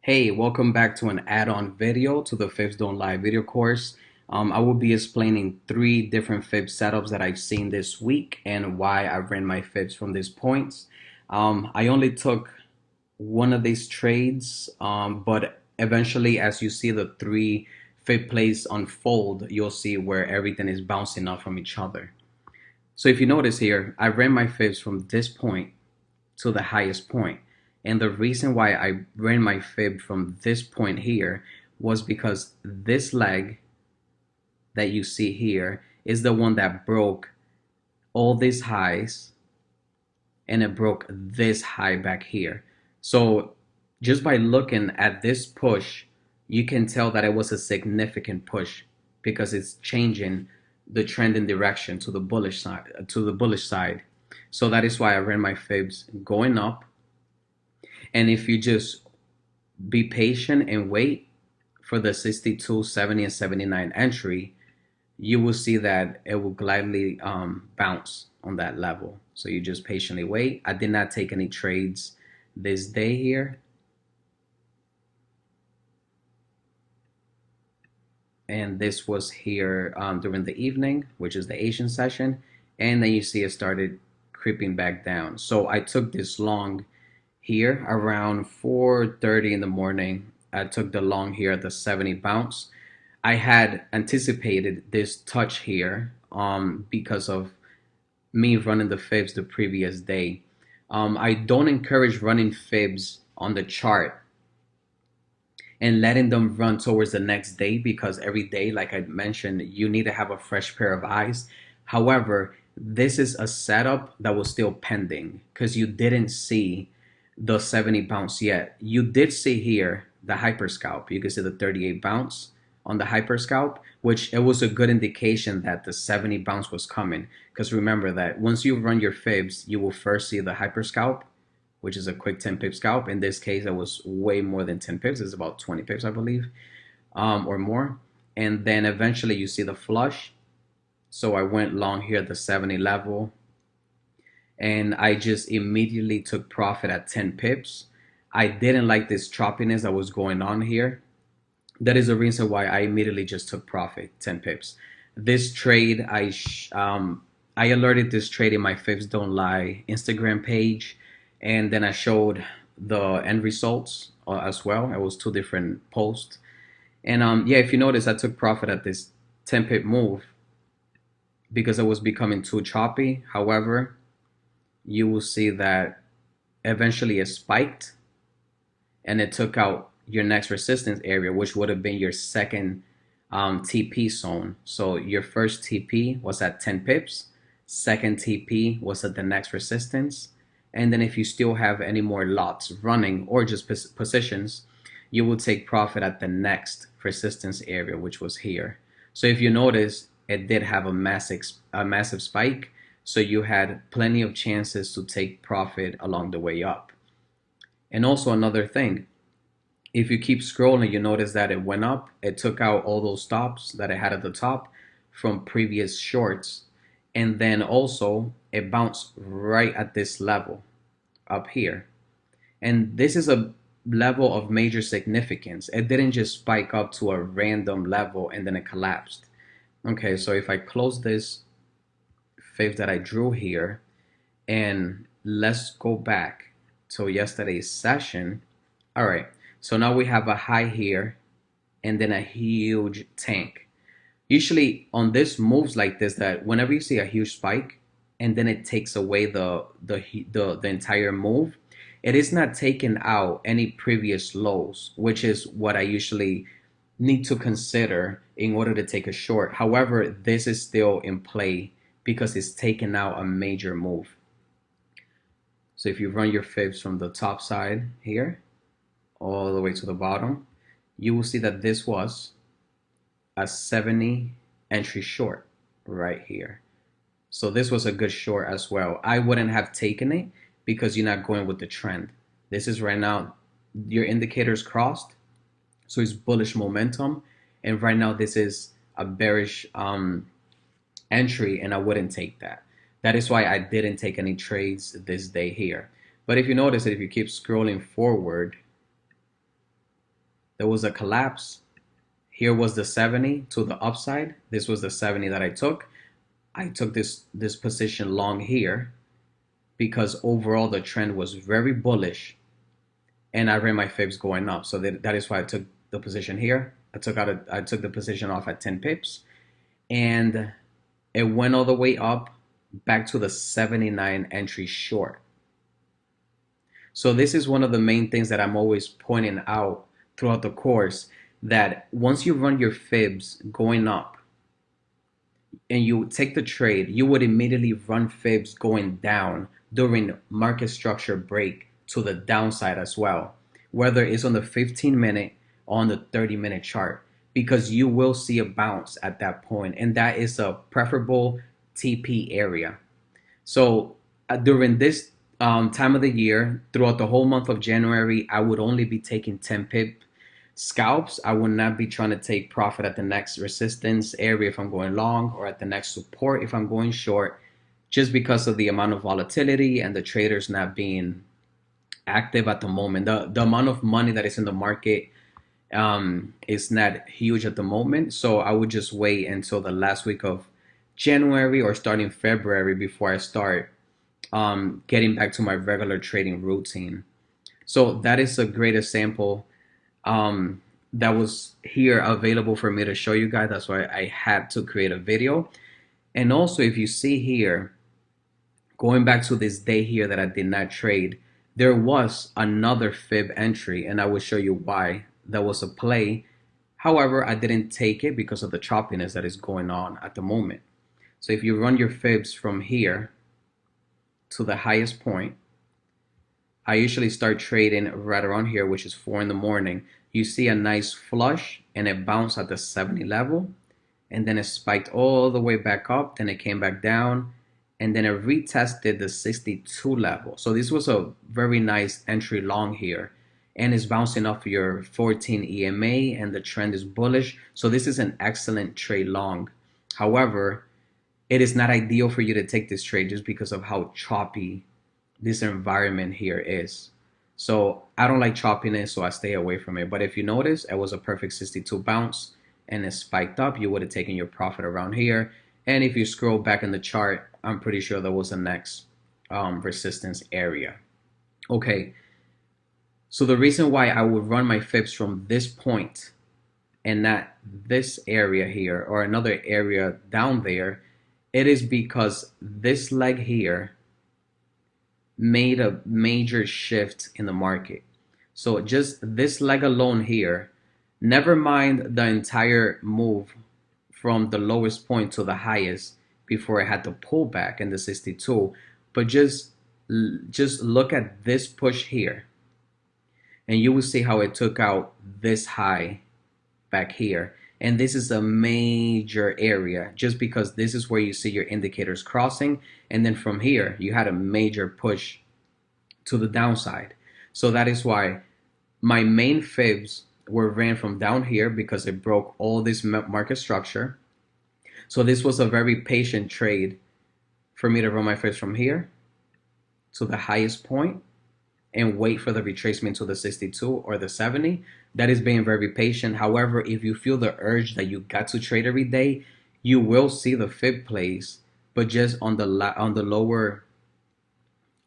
Hey, welcome back to an add-on video to the Fibs Don't Lie video course. I will be explaining three different fib setups that I've seen this week and why I ran my fibs from these points. I only took one of these trades, but eventually, as you see the three fib plays unfold, you'll see where everything is bouncing off from each other. So if you notice here, I ran my fibs from this point to the highest point. And the reason why I ran my fib from this point here was because this leg that you see here is the one that broke all these highs and it broke this high back here. So just by looking at this push, you can tell that it was a significant push because it's changing the trend in direction to the bullish side. So that is why I ran my fibs going up. And if you just be patient and wait for the 62, 70, and 79 entry, you will see that it will gladly bounce on that level. So you just patiently wait. I did not take any trades this day here. And this was here during the evening, which is the Asian session. And then you see it started creeping back down. So I took this long here around 4:30 in the morning. I took the long here at the 70 bounce. I had anticipated this touch here because of me running the fibs the previous day. I don't encourage running fibs on the chart and letting them run towards the next day because every day, like I mentioned, you need to have a fresh pair of eyes. However, this is a setup that was still pending because you didn't see the 70 bounce yet. You did see here the hyper scalp. You can see the 38 bounce on the hyper scalp, which it was a good indication that the 70 bounce was coming. Because remember that once you run your fibs, you will first see the hyper scalp, which is a quick 10 pip scalp. In this case, it was way more than 10 pips. It's about 20 pips, I believe, or more. And then eventually you see the flush. So I went long here at the 70 level and I just immediately took profit at 10 pips. I didn't like this choppiness that was going on here. That is the reason why I immediately just took profit, 10 pips. This trade, I alerted this trade in my Fibs Don't Lie Instagram page, and then I showed the end results as well. It was two different posts. And yeah, if you notice, I took profit at this 10 pip move because it was becoming too choppy. However, you will see that eventually it spiked and it took out your next resistance area, which would have been your second TP zone. So your first TP was at 10 pips, second TP was at the next resistance. And then if you still have any more lots running or just positions, you will take profit at the next resistance area, which was here. So if you notice, it did have a massive spike. So you had plenty of chances to take profit along the way up. And also another thing, if you keep scrolling, you notice that it went up. It took out all those stops that it had at the top from previous shorts. And then also it bounced right at this level up here. And this is a level of major significance. It didn't just spike up to a random level and then it collapsed. Okay, so if I close this fib that I drew here, and let's go back to yesterday's session. All right, so now we have a high here and then a huge tank. Usually on this moves like this, that whenever you see a huge spike and then it takes away the entire move, it is not taking out any previous lows, which is what I usually need to consider in order to take a short. However, this is still in play because it's taking out a major move. So if you run your fibs from the top side here all the way to the bottom, you will see that this was a 70 entry short right here. So this was a good short as well. I wouldn't have taken it because you're not going with the trend. This is right now, your indicators crossed. So it's bullish momentum. And right now this is a bearish entry and I wouldn't take that. That is why I didn't take any trades this day here. But if you notice that if you keep scrolling forward, there was a collapse. Here was the 70 to the upside. This was the 70 that I took. I took this position long here because overall the trend was very bullish and I ran my fibs going up. So that is why I took the position here. I took the position off at 10 pips and it went all the way up back to the 79 entry short. So this is one of the main things that I'm always pointing out throughout the course, that once you run your fibs going up and you take the trade, you would immediately run fibs going down during market structure break to the downside as well, whether it's on the 15-minute or on the 30-minute chart, because you will see a bounce at that point, and that is a preferable TP area. So during this time of the year, throughout the whole month of January, I would only be taking 10 pip scalps. I would not be trying to take profit at the next resistance area if I'm going long, or at the next support if I'm going short, just because of the amount of volatility and the traders not being active at the moment. The amount of money that is in the market is not huge at the moment. So I would just wait until the last week of January or starting February before I start getting back to my regular trading routine. So that is a great example that was here available for me to show you guys. That's why I had to create a video. And also, if you see here, going back to this day here that I did not trade, there was another fib entry, and I will show you why that was a play. However, I didn't take it because of the choppiness that is going on at the moment. So if you run your fibs from here to the highest point, I usually start trading right around here, which is 4 in the morning. You see a nice flush and it bounced at the 70 level, and then it spiked all the way back up, then it came back down, and then it retested the 62 level. So this was a very nice entry long here, and it's bouncing off your 14 EMA, and the trend is bullish. So this is an excellent trade long. However, it is not ideal for you to take this trade just because of how choppy this environment here is. So I don't like choppiness, so I stay away from it. But if you notice, it was a perfect 62 bounce and it spiked up. You would have taken your profit around here. And if you scroll back in the chart, I'm pretty sure that was the next resistance area. Okay, so the reason why I would run my fibs from this point and not this area here or another area down there, it is because this leg here made a major shift in the market. So just this leg alone here, never mind the entire move from the lowest point to the highest before it had to pull back in the 62, but just look at this push here and you will see how it took out this high back here. And this is a major area just because this is where you see your indicators crossing. And then from here, you had a major push to the downside. So that is why my main fibs were ran from down here, because it broke all this market structure. So this was a very patient trade for me to run my fibs from here to the highest point and wait for the retracement to the 62 or the 70. That is being very patient. However, if you feel the urge that you got to trade every day, you will see the fib plays, but just on the lower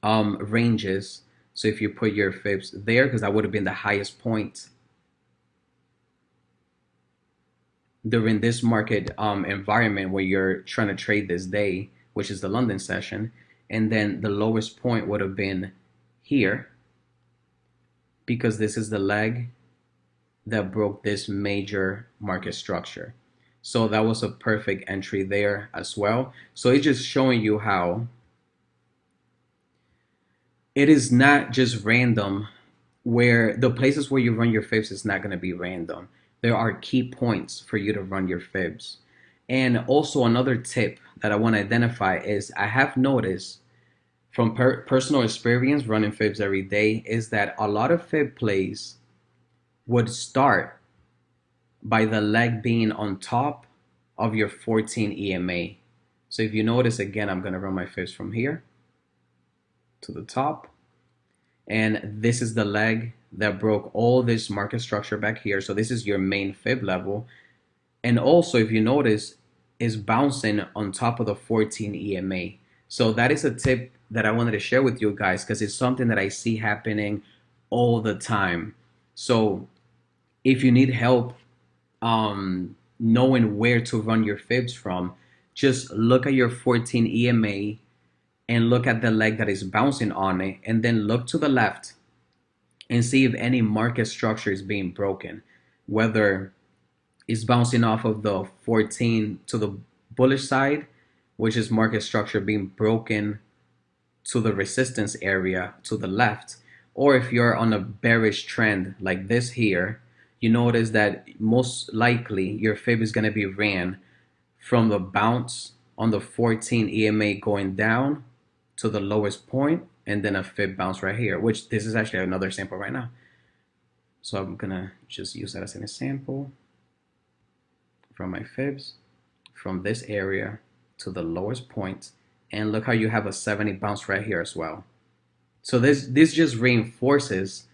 ranges. So if you put your fibs there, because that would have been the highest point during this market environment where you're trying to trade this day, which is the London session, and then the lowest point would have been here, because this is the leg that broke this major market structure. So that was a perfect entry there as well. So it's just showing you how it is not just random, where the places where you run your fibs is not going to be random. There are key points for you to run your fibs. And also another tip that I want to identify is, I have noticed from personal experience running fibs every day, is that a lot of fib plays would start by the leg being on top of your 14 EMA. So if you notice, again, I'm going to run my fibs from here to the top, and this is the leg that broke all this market structure back here. So this is your main fib level. And also, if you notice, is bouncing on top of the 14 EMA. So that is a tip that I wanted to share with you guys because it's something that I see happening all the time. So if you need help knowing where to run your fibs from, just look at your 14 EMA and look at the leg that is bouncing on it, and then look to the left and see if any market structure is being broken, whether it's bouncing off of the 14 to the bullish side, which is market structure being broken to the resistance area to the left, or if you're on a bearish trend like this here, you notice that most likely your fib is going to be ran from the bounce on the 14 EMA going down to the lowest point, and then a fib bounce right here, which this is actually another sample right now. So I'm gonna just use that as an example from my fibs from this area to the lowest point, and look how you have a 70 bounce right here as well. So this just reinforces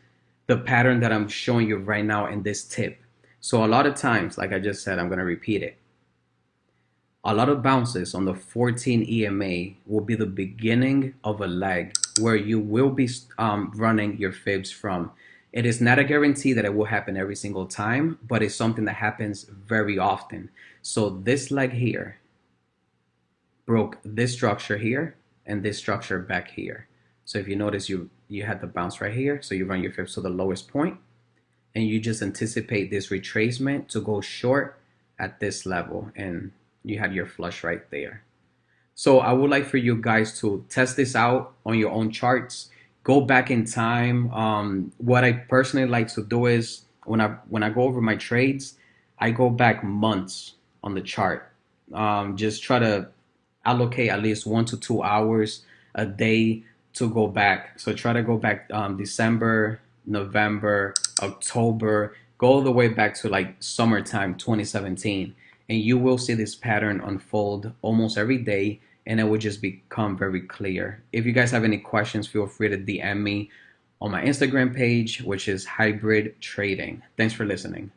the pattern that I'm showing you right now in this tip. So a lot of times, like I just said, I'm gonna repeat it. A lot of bounces on the 14 EMA will be the beginning of a leg where you will be running your fibs from. It is not a guarantee that it will happen every single time, but it's something that happens very often. So this leg here broke this structure here and this structure back here. So if you notice, you had the bounce right here, so you run your fibs to the lowest point, and you just anticipate this retracement to go short at this level, and you had your flush right there. So I would like for you guys to test this out on your own charts. Go back in time. What I personally like to do is when I go over my trades, I go back months on the chart. Just try to allocate at least 1 to 2 hours a day to go back. So try to go back December, November, October, go all the way back to like summertime 2017, and you will see this pattern unfold almost every day, and it will just become very clear. If you guys have any questions, feel free to DM me on my Instagram page, which is Hybrid Trading. Thanks for listening.